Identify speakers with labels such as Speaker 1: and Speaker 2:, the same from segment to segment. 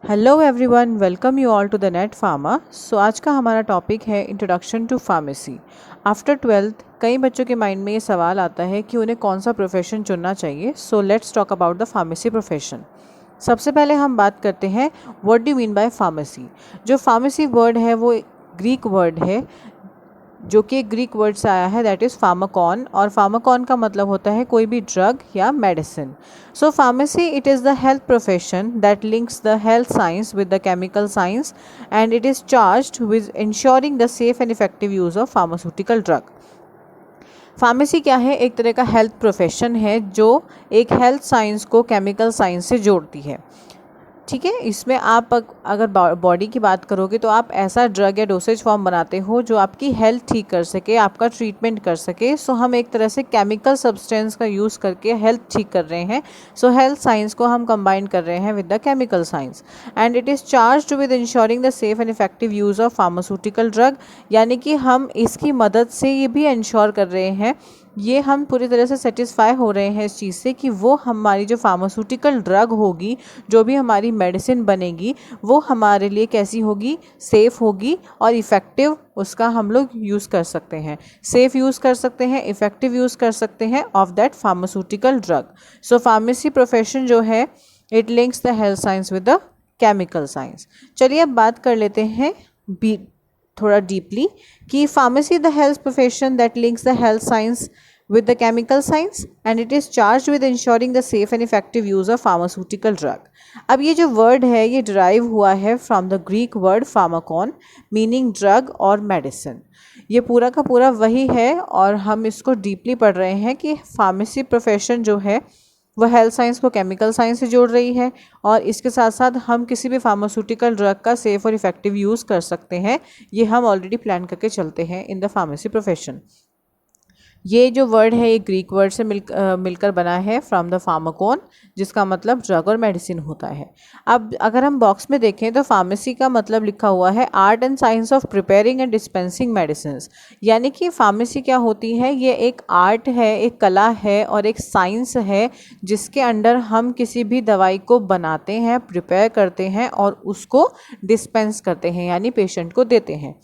Speaker 1: Hello everyone, welcome you all to the net pharma. So आज का हमारा topic है introduction to pharmacy. After 12th कई बच्चों के माइंड में ये सवाल आता है कि उन्हें कौन सा प्रोफेशन चुनना चाहिए। So let's talk about the pharmacy profession. सबसे पहले हम बात करते हैं what do mean by pharmacy. जो फार्मेसी वर्ड है वो ग्रीक वर्ड है जो कि ग्रीक वर्ड से आया है, दैट इज़ फार्माकॉन। और फार्माकॉन का मतलब होता है कोई भी ड्रग या medicine. So pharmacy it is the health profession that links the health science with the chemical science and it is charged with ensuring the safe and effective use of pharmaceutical drug. Pharmacy क्या है? एक तरह का health profession है जो एक health science को chemical science से जोड़ती है। ठीक है, इसमें आप अगर बॉडी की बात करोगे तो आप ऐसा ड्रग या डोसेज फॉर्म बनाते हो जो आपकी हेल्थ ठीक कर सके, आपका ट्रीटमेंट कर सके। सो हम एक तरह से केमिकल सब्सटेंस का यूज़ करके हेल्थ ठीक कर रहे हैं। सो हेल्थ साइंस को हम कंबाइन कर रहे हैं with the chemical science and it is charged with ensuring the safe and effective use of pharmaceutical drug. यानी कि हम इसकी मदद से ये भी इंश्योर कर रहे हैं, ये हम पूरी तरह से सेटिस्फाई हो रहे हैं इस चीज़ से कि वो हमारी जो फार्मास्यूटिकल ड्रग होगी, जो भी हमारी मेडिसिन बनेगी, वो हमारे लिए कैसी होगी? सेफ़ होगी और इफ़ेक्टिव उसका हम लोग यूज़ कर सकते हैं। सेफ़ यूज़ कर सकते हैं, इफ़ेक्टिव यूज़ कर सकते हैं of that pharmaceutical drug. So pharmacy profession जो है it links the health science with the chemical science. चलिए अब बात कर लेते हैं थोड़ा डीपली कि pharmacy the health profession that links the health science with the chemical science and it is charged with ensuring the safe and effective use of pharmaceutical drug. अब ये जो वर्ड है ये डिराइव हुआ है from the Greek word Pharmacon meaning drug और medicine. ये पूरा का पूरा वही है और हम इसको डीपली पढ़ रहे हैं कि फार्मेसी प्रोफेशन जो है वह हेल्थ साइंस को केमिकल साइंस से जोड़ रही है और इसके साथ साथ हम किसी भी फार्मास्यूटिकल ड्रग का सेफ और इफेक्टिव यूज़ कर सकते हैं। ये हम ऑलरेडी प्लान करके चलते हैं इन द फार्मेसी प्रोफेशन। ये जो वर्ड है ये ग्रीक वर्ड से मिलकर बना है फ्रॉम द फार्माकोन, जिसका मतलब ड्रग और मेडिसिन होता है। अब अगर हम बॉक्स में देखें तो फार्मेसी का मतलब लिखा हुआ है art and science of preparing and dispensing medicine. यानी कि फार्मेसी क्या होती है? ये एक आर्ट है, एक कला है और एक साइंस है जिसके अंडर हम किसी भी दवाई को बनाते हैं, प्रिपेयर करते हैं और उसको डिस्पेंस करते हैं यानी पेशेंट को देते हैं।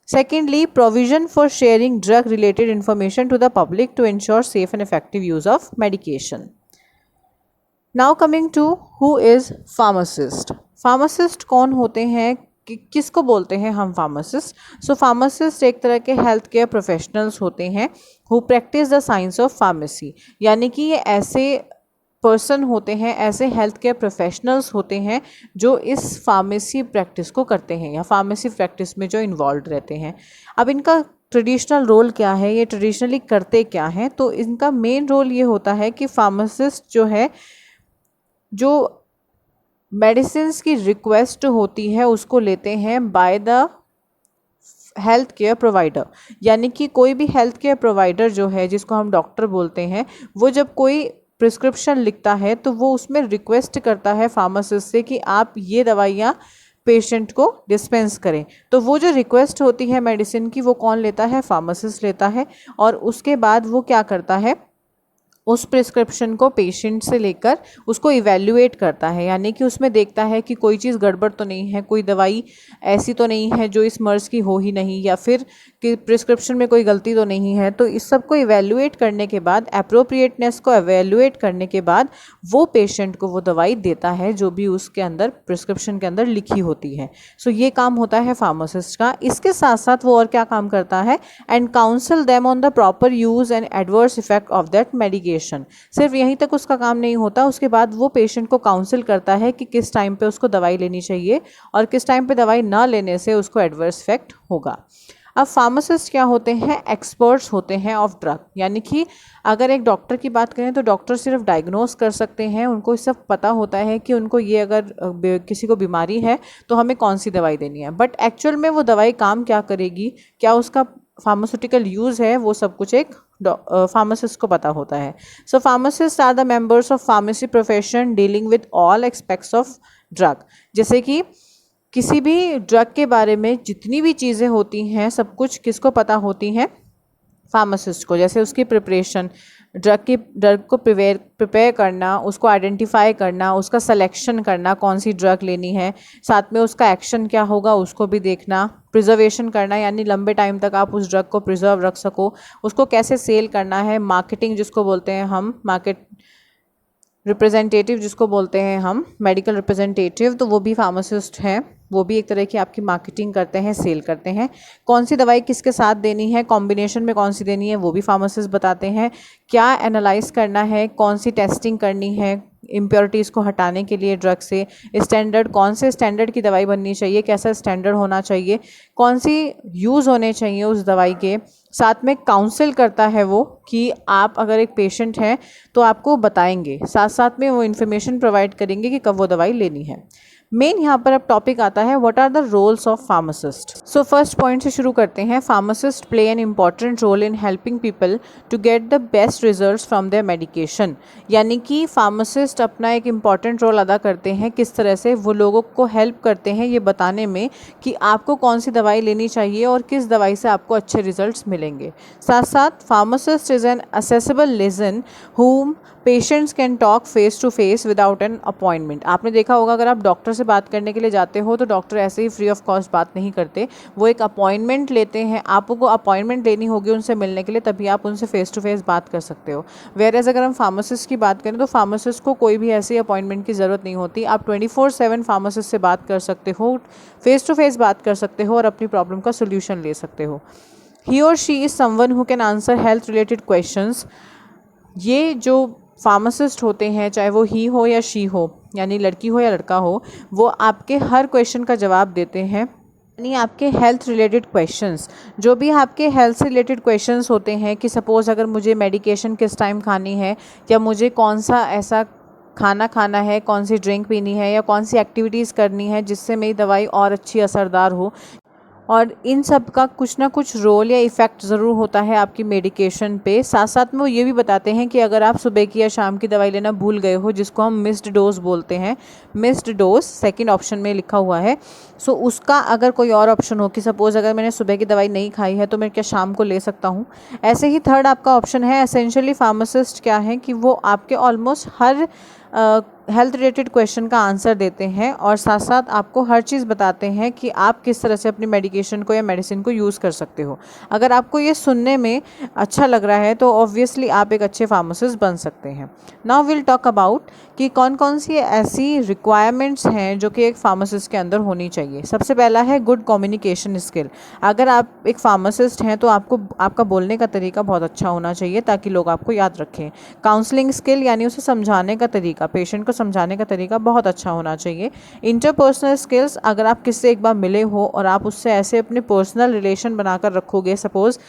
Speaker 1: Secondly, provision for sharing drug related information to the public to ensure safe and effective use of medication. Now coming to who is pharmacist. Pharmacist कौन होते हैं, किसको बोलते हैं हम फार्मासिस्ट? सो फार्मासिस्ट एक तरह के हेल्थ केयर प्रोफेशनल्स होते हैं who practice the science of pharmacy. यानी कि ये ऐसे पर्सन होते हैं, ऐसे हेल्थ केयर प्रोफेशनल्स होते हैं जो इस फार्मेसी प्रैक्टिस को करते हैं या फार्मेसी प्रैक्टिस में जो इन्वॉल्व रहते हैं। अब इनका ट्रेडिशनल रोल क्या है, ये ट्रेडिशनली करते क्या हैं? तो इनका मेन रोल ये होता है कि फार्मासिस्ट जो है जो मेडिसिन्स की रिक्वेस्ट होती है उसको लेते हैं by the health care provider. यानी कि कोई भी हेल्थ केयर प्रोवाइडर जो है, जिसको हम डॉक्टर बोलते हैं, वो जब कोई प्रिस्क्रिप्शन लिखता है तो वो उसमें रिक्वेस्ट करता है फार्मासिस्ट से कि आप ये दवाइयाँ पेशेंट को डिस्पेंस करें। तो वो जो रिक्वेस्ट होती है मेडिसिन की वो कौन लेता है? फार्मासिस्ट लेता है। और उसके बाद वो क्या करता है? उस प्रिस्क्रिप्शन को पेशेंट से लेकर उसको इवैल्यूएट करता है, यानी कि उसमें देखता है कि कोई चीज़ गड़बड़ तो नहीं है, कोई दवाई ऐसी तो नहीं है जो इस मर्ज़ की हो ही नहीं, या फिर कि प्रिस्क्रिप्शन में कोई गलती तो नहीं है। तो इस सब को इवैल्यूएट करने के बाद, अप्रोप्रिएटनेस को इवैल्यूएट करने के बाद वो पेशेंट को वो दवाई देता है जो भी उसके अंदर प्रिस्क्रिप्शन के अंदर लिखी होती है। सो ये काम होता है फार्मासिस्ट का। इसके साथ साथ वो और क्या काम करता है? And council them on the proper use and adverse effect of that medication. सिर्फ यहीं तक उसका काम नहीं होता, उसके बाद वो पेशेंट को काउंसिल करता है कि किस टाइम पे उसको दवाई लेनी चाहिए और किस टाइम पे दवाई ना लेने से उसको एडवर्स इफेक्ट होगा। अब फार्मासिस्ट क्या होते हैं? एक्सपर्ट्स होते हैं ऑफ ड्रग। यानी कि अगर एक डॉक्टर की बात करें तो डॉक्टर सिर्फ डायग्नोस कर सकते हैं, उनको सब पता होता है कि उनको ये अगर किसी को बीमारी है तो हमें कौन सी दवाई देनी है, बट एक्चुअल में वो दवाई काम क्या करेगी, क्या उसका फार्मास्यूटिकल यूज़ है, वो सब कुछ एक फार्मासिस्ट को पता होता है। So pharmacist are the members of pharmacy profession dealing with all aspects of drug. जैसे कि किसी भी ड्रग के बारे में जितनी भी चीज़ें होती हैं सब कुछ किसको पता होती हैं? फार्मासिस्ट को, जैसे उसकी प्रिपरेशन, ड्रग को प्रिपेयर करना, उसको आइडेंटिफाई करना, उसका सिलेक्शन करना कौन सी ड्रग लेनी है, साथ में उसका एक्शन क्या होगा उसको भी देखना, प्रिजर्वेशन करना यानी लंबे टाइम तक आप उस ड्रग को प्रिजर्व रख सको, उसको कैसे सेल करना है, मार्केटिंग जिसको बोलते हैं हम, मार्केट रिप्रेजेंटेटिव जिसको बोलते हैं हम, मेडिकल रिप्रेजेंटेटिव, तो वो भी फार्मासिस्ट हैं, वो भी एक तरह की आपकी मार्केटिंग करते हैं, सेल करते हैं। कौन सी दवाई किसके साथ देनी है, कॉम्बिनेशन में कौन सी देनी है, वो भी फार्मासिस्ट बताते हैं। क्या एनालाइज करना है, कौन सी टेस्टिंग करनी है इम्प्योरिटीज़ को हटाने के लिए ड्रग से, स्टैंडर्ड, कौन से स्टैंडर्ड की दवाई बननी चाहिए, कैसा स्टैंडर्ड होना चाहिए, कौन सी यूज़ होने चाहिए उस दवाई के, साथ में काउंसिल करता है वो कि आप अगर एक पेशेंट हैं तो आपको बताएंगे, साथ साथ में वो इन्फॉर्मेशन प्रोवाइड करेंगे कि कब वो दवाई लेनी है। मेन यहाँ पर अब टॉपिक आता है what are the roles of pharmacist. So first point से शुरू करते हैं। Pharmacist play an important role in helping people to get the best results from their medication, यानी कि फार्मासिस्ट अपना एक इम्पॉर्टेंट रोल अदा करते हैं। किस तरह से वो लोगों को हेल्प करते हैं ये बताने में कि आपको कौन सी दवाई लेनी चाहिए और किस दवाई से आपको अच्छे रिजल्ट्स मिलेंगे। साथ साथ pharmacist is an accessible listen whom patients can talk face to face without an appointment. आपने देखा होगा अगर आप डॉक्टर से बात करने के लिए जाते हो तो डॉक्टर ऐसे ही फ्री ऑफ कॉस्ट बात नहीं करते, वो एक अपॉइंटमेंट लेते हैं, आपको अपॉइंटमेंट लेनी होगी उनसे मिलने के लिए, तभी आप उनसे फेस टू फेस बात कर सकते हो। वेयरएज अगर हम फार्मासिस्ट की बात करें तो फार्मासिस्ट को कोई भी ऐसी अपॉइंटमेंट की ज़रूरत नहीं होती, आप 24/7 फार्मासिस्ट से बात कर सकते हो, फेस टू फेस बात कर सकते हो और अपनी प्रॉब्लम का सोल्यूशन ले सकते हो। ही और she is someone who can answer health related questions. ये जो फार्मासिस्ट होते हैं, चाहे वो ही हो या शी हो, यानी लड़की हो या लड़का हो, वो आपके हर क्वेश्चन का जवाब देते हैं, यानी आपके हेल्थ रिलेटेड क्वेश्चंस, जो भी आपके हेल्थ से रिलेटेड क्वेश्चंस होते हैं कि सपोज़ अगर मुझे मेडिकेशन किस टाइम खानी है, या मुझे कौन सा ऐसा खाना खाना है, कौन सी ड्रिंक पीनी है, या कौन सी एक्टिविटीज़ करनी है जिससे मेरी दवाई और अच्छी असरदार हो, और इन सब का कुछ ना कुछ रोल या इफ़ेक्ट ज़रूर होता है आपकी मेडिकेशन पे। साथ साथ में वो ये भी बताते हैं कि अगर आप सुबह की या शाम की दवाई लेना भूल गए हो, जिसको हम मिस्ड डोज बोलते हैं, मिस्ड डोज सेकंड ऑप्शन में लिखा हुआ है, सो उसका अगर कोई और ऑप्शन हो कि सपोज़ अगर मैंने सुबह की दवाई नहीं खाई है तो मैं क्या शाम को ले सकता हूँ। ऐसे ही थर्ड आपका ऑप्शन है एसेंशियली फार्मासिस्ट, क्या है कि वो आपके ऑलमोस्ट हर हेल्थ रिलेटेड क्वेश्चन का आंसर देते हैं और साथ साथ आपको हर चीज़ बताते हैं कि आप किस तरह से अपनी मेडिकेशन को या मेडिसिन को यूज़ कर सकते हो। अगर आपको ये सुनने में अच्छा लग रहा है तो ऑब्वियसली आप एक अच्छे फार्मासिस्ट बन सकते हैं। नाउ विल टॉक अबाउट कि कौन कौन सी ऐसी रिक्वायरमेंट्स हैं जो कि एक फार्मासिस्ट के अंदर होनी चाहिए। सबसे पहला है गुड कम्युनिकेशन स्किल। अगर आप एक फार्मासिस्ट हैं तो आपको आपका बोलने का तरीका बहुत अच्छा होना चाहिए ताकि लोग आपको याद रखें। काउंसलिंग स्किल यानी उसे समझाने का तरीका, पेशेंट को समझाने का तरीका बहुत अच्छा होना चाहिए। इंटरपर्सनल स्किल्स, अगर आप किससे एक बार मिले हो और आप उससे ऐसे अपने पर्सनल रिलेशन बनाकर रखोगे, सपोज़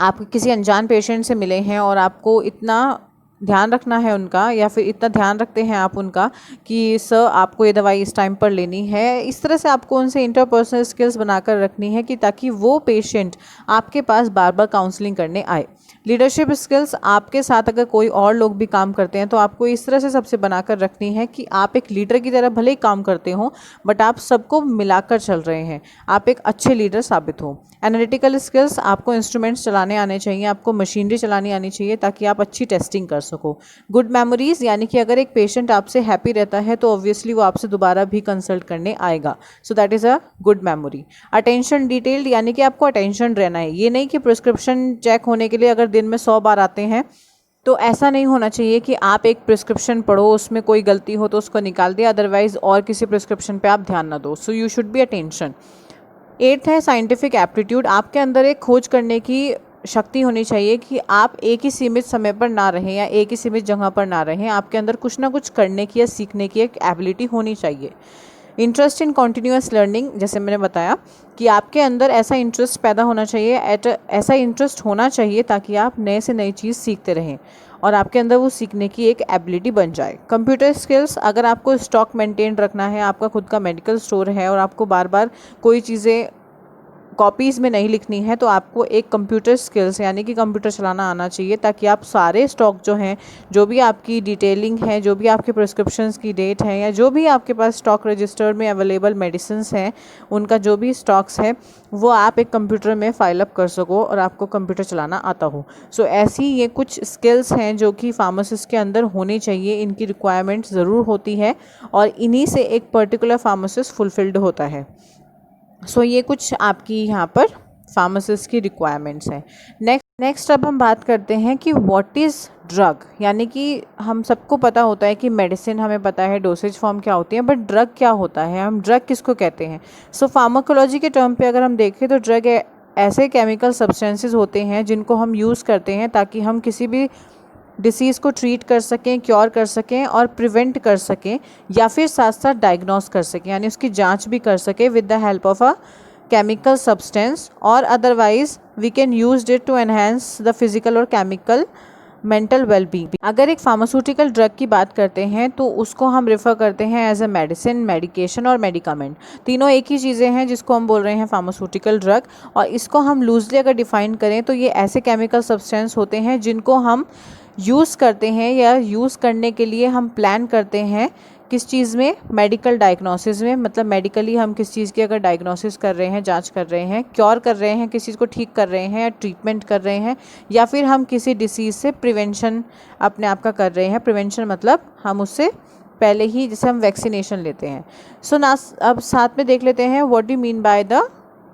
Speaker 1: आप किसी अनजान पेशेंट से मिले हैं और आपको इतना ध्यान रखना है उनका, या फिर इतना ध्यान रखते हैं आप उनका कि सर आपको ये दवाई इस टाइम पर लेनी है, इस तरह से आपको उनसे इंटरपर्सनल स्किल्स बनाकर रखनी है कि ताकि वो पेशेंट आपके पास बार बार काउंसलिंग करने आए। लीडरशिप स्किल्स, आपके साथ अगर कोई और लोग भी काम करते हैं तो आपको इस तरह से सबसे बनाकर रखनी है कि आप एक लीडर की तरह भले ही काम करते हो बट आप सबको मिलाकर चल रहे हैं, आप एक अच्छे लीडर साबित हो। एनालिटिकल स्किल्स, आपको इंस्ट्रूमेंट्स चलाने आने चाहिए, आपको मशीनरी चलानी आनी चाहिए ताकि आप अच्छी टेस्टिंग कर सको। गुड मेमोरीज, यानी कि अगर एक पेशेंट आपसे हैप्पी रहता है तो ऑब्वियसली वो आपसे दोबारा भी कंसल्ट करने आएगा, so that is a good memory. Attention detailed, यानी कि आपको अटेंशन रहना है, ये नहीं कि प्रिस्क्रिप्शन चेक होने के लिए अगर दिन में 100 बार आते हैं तो ऐसा नहीं होना चाहिए कि आप एक प्रिस्क्रिप्शन पढ़ो, उसमें कोई गलती हो तो उसको निकाल दिया, अदरवाइज और किसी प्रिस्क्रिप्शन पे आप ध्यान ना दो। So you should be attention. 8th है साइंटिफिक एप्टीट्यूड, आपके अंदर एक खोज करने की शक्ति होनी चाहिए कि आप एक ही सीमित समय पर ना रहें या एक ही सीमित जगह पर ना रहें, आपके अंदर कुछ ना कुछ करने की या सीखने की एक एबिलिटी होनी चाहिए। इंटरेस्ट इन कॉन्टीन्यूअस लर्निंग, जैसे मैंने बताया कि आपके अंदर ऐसा इंटरेस्ट पैदा होना चाहिए, ऐसा इंटरेस्ट होना चाहिए ताकि आप नए से नई चीज़ सीखते रहें और आपके अंदर वो सीखने की एक एबिलिटी बन जाए। कंप्यूटर स्किल्स, अगर आपको स्टॉक मेंटेन रखना है, आपका खुद का मेडिकल स्टोर है और आपको बार बार कोई चीज़ें कॉपीज़ में नहीं लिखनी है तो आपको एक कंप्यूटर स्किल्स यानी कि कंप्यूटर चलाना आना चाहिए, ताकि आप सारे स्टॉक जो हैं, जो भी आपकी डिटेलिंग है, जो भी आपके प्रिस्क्रिप्शंस की डेट है, या जो भी आपके पास स्टॉक रजिस्टर में अवेलेबल मेडिसिन्स हैं, उनका जो भी स्टॉक्स है वो आप एक कंप्यूटर में फाइल अप कर सको और आपको कंप्यूटर चलाना आता हो। सो ऐसी ये कुछ स्किल्स हैं जो कि फार्मासिस्ट के अंदर होनी चाहिए, इनकी रिक्वायरमेंट ज़रूर होती है और इन्हीं से एक पर्टिकुलर फार्मासिस्ट फुलफिल्ड होता है। सो ये कुछ आपकी यहाँ पर फार्मासिस्ट की रिक्वायरमेंट्स हैं। नेक्स्ट अब हम बात करते हैं कि व्हाट इज़ ड्रग, यानी कि हम सबको पता होता है कि मेडिसिन हमें पता है, डोसेज फॉर्म क्या होती है, बट ड्रग क्या होता है, हम ड्रग किसको कहते हैं। सो फार्माकोलॉजी के टर्म पे अगर हम देखें तो ड्रग ऐसे केमिकल सब्सटेंसेस होते हैं जिनको हम यूज़ करते हैं ताकि हम किसी भी डिसीज़ को ट्रीट कर सकें, क्योर कर सकें और प्रिवेंट कर सकें, या फिर साथ साथ डायग्नोस कर सकें, यानी उसकी जांच भी कर सकें with the help of a chemical substance, और otherwise we can use it to enhance the physical और केमिकल मेंटल वेलबींग। अगर एक फार्मास्यूटिकल ड्रग की बात करते हैं तो उसको हम रेफ़र करते हैं एज ए मेडिसिन, मेडिकेशन और मेडिकामेंट। तीनों एक ही चीज़ें हैं जिसको हम बोल रहे हैं फार्मास्यूटिकल ड्रग। और इसको हम लूजली अगर डिफ़ाइन करें तो ये ऐसे केमिकल सब्सटेंस होते हैं जिनको हम यूज़ करते हैं या यूज़ करने के लिए हम प्लान करते हैं किस चीज़ में, मेडिकल डायग्नोसिस में, मतलब मेडिकली हम किस चीज़ की अगर डायग्नोसिस कर रहे हैं, जांच कर रहे हैं, क्योर कर रहे हैं, किसी चीज़ को ठीक कर रहे हैं या ट्रीटमेंट कर रहे हैं, या फिर हम किसी डिसीज़ से प्रिवेंशन अपने आप का कर रहे हैं। प्रिवेंशन मतलब हम उससे पहले ही, जैसे हम वैक्सीनेशन लेते हैं। सो ना अब साथ में देख लेते हैं what do mean by the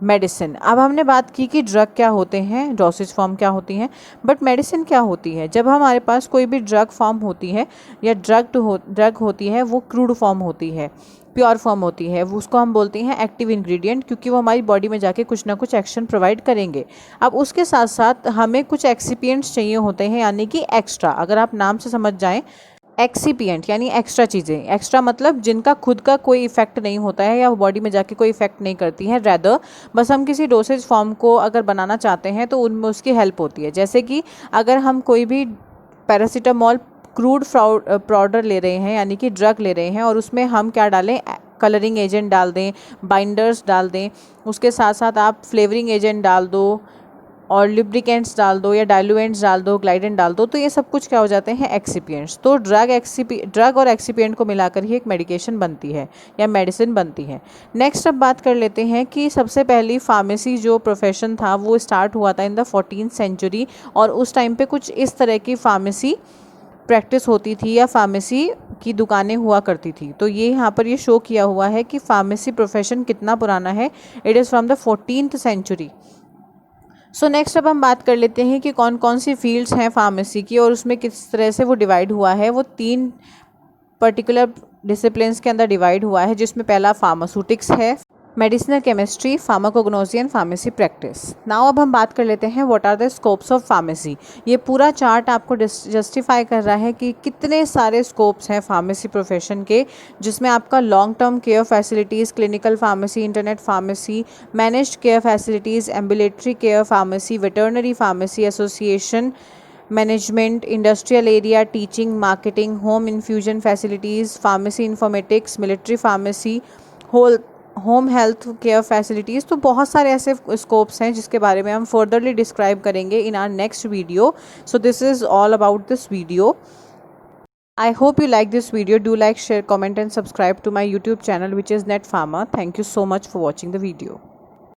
Speaker 1: medicine. अब हमने बात की कि ड्रग क्या होते हैं, डोसेज फॉर्म क्या होती हैं, बट मेडिसिन क्या होती है। जब हमारे पास कोई भी ड्रग फॉर्म होती है या ड्रग होती है, वो क्रूड फॉर्म होती है, प्योर फॉर्म होती है, वो उसको हम बोलते हैं एक्टिव इंग्रेडिएंट, क्योंकि वो हमारी बॉडी में जाके कुछ ना कुछ एक्शन प्रोवाइड करेंगे। अब उसके साथ साथ हमें कुछ एक्सिपिएंट्स चाहिए होते हैं, यानी कि एक्स्ट्रा। अगर आप नाम से समझ जाएं, एक्सीपिएंट यानी एक्स्ट्रा चीज़ें, एक्स्ट्रा मतलब जिनका खुद का कोई इफेक्ट नहीं होता है या बॉडी में जाके कोई इफेक्ट नहीं करती हैं, रैदर बस हम किसी डोसेज फॉर्म को अगर बनाना चाहते हैं तो उनमें उसकी हेल्प होती है। जैसे कि अगर हम कोई भी पैरासीटामॉल क्रूड पाउडर ले रहे हैं, यानी कि ड्रग ले रहे हैं, और उसमें हम क्या डालें, कलरिंग एजेंट डाल दें, बाइंडर्स डाल दें, उसके साथ साथ आप फ्लेवरिंग एजेंट डाल दो और लुब्रिकेंट्स डाल दो या डाइल्यूएंट्स डाल दो, ग्लाइडेंट डाल दो, तो ये सब कुछ क्या हो जाते हैं, एक्सिपिएंट्स। तो ड्रग और एक्सिपिएंट को मिलाकर ही एक मेडिकेशन बनती है या मेडिसिन बनती है। नेक्स्ट अब बात कर लेते हैं कि सबसे पहली फार्मेसी जो प्रोफेशन था वो स्टार्ट हुआ था इन द 14th सेंचुरी, और उस टाइम पे कुछ इस तरह की फार्मेसी प्रैक्टिस होती थी या फार्मेसी की दुकानें हुआ करती थी। तो ये यहाँ पर ये शो किया हुआ है कि फार्मेसी प्रोफेशन कितना पुराना है। It is from the 14th century. So next अब हम बात कर लेते हैं कि कौन कौन सी फील्ड्स हैं फार्मेसी की और उसमें किस तरह से वो डिवाइड हुआ है। वो 3 पर्टिकुलर डिसिप्लिन्स के अंदर डिवाइड हुआ है, जिसमें पहला फार्मास्यूटिक्स है, medicinal chemistry, pharmacognosy and pharmacy practice. Now अब हम बात कर लेते हैं what are the scopes of pharmacy. ये पूरा चार्ट आपको जस्टिफाई कर रहा है कि कितने सारे स्कोप्स हैं फार्मेसी प्रोफेशन के, जिसमें आपका long term care facilities, clinical pharmacy, internet pharmacy, managed care facilities, ambulatory care pharmacy, veterinary pharmacy association management, industrial area, teaching, marketing, home infusion facilities, pharmacy informatics, military pharmacy, home health care facilities. तो बहुत सारे ऐसे scopes हैं जिसके बारे में हम furtherly describe करेंगे in our next video. So this is all about this video. I hope you like this video. Do like, share, comment and subscribe to my YouTube channel, which is Net Pharma. Thank you so much for watching the video.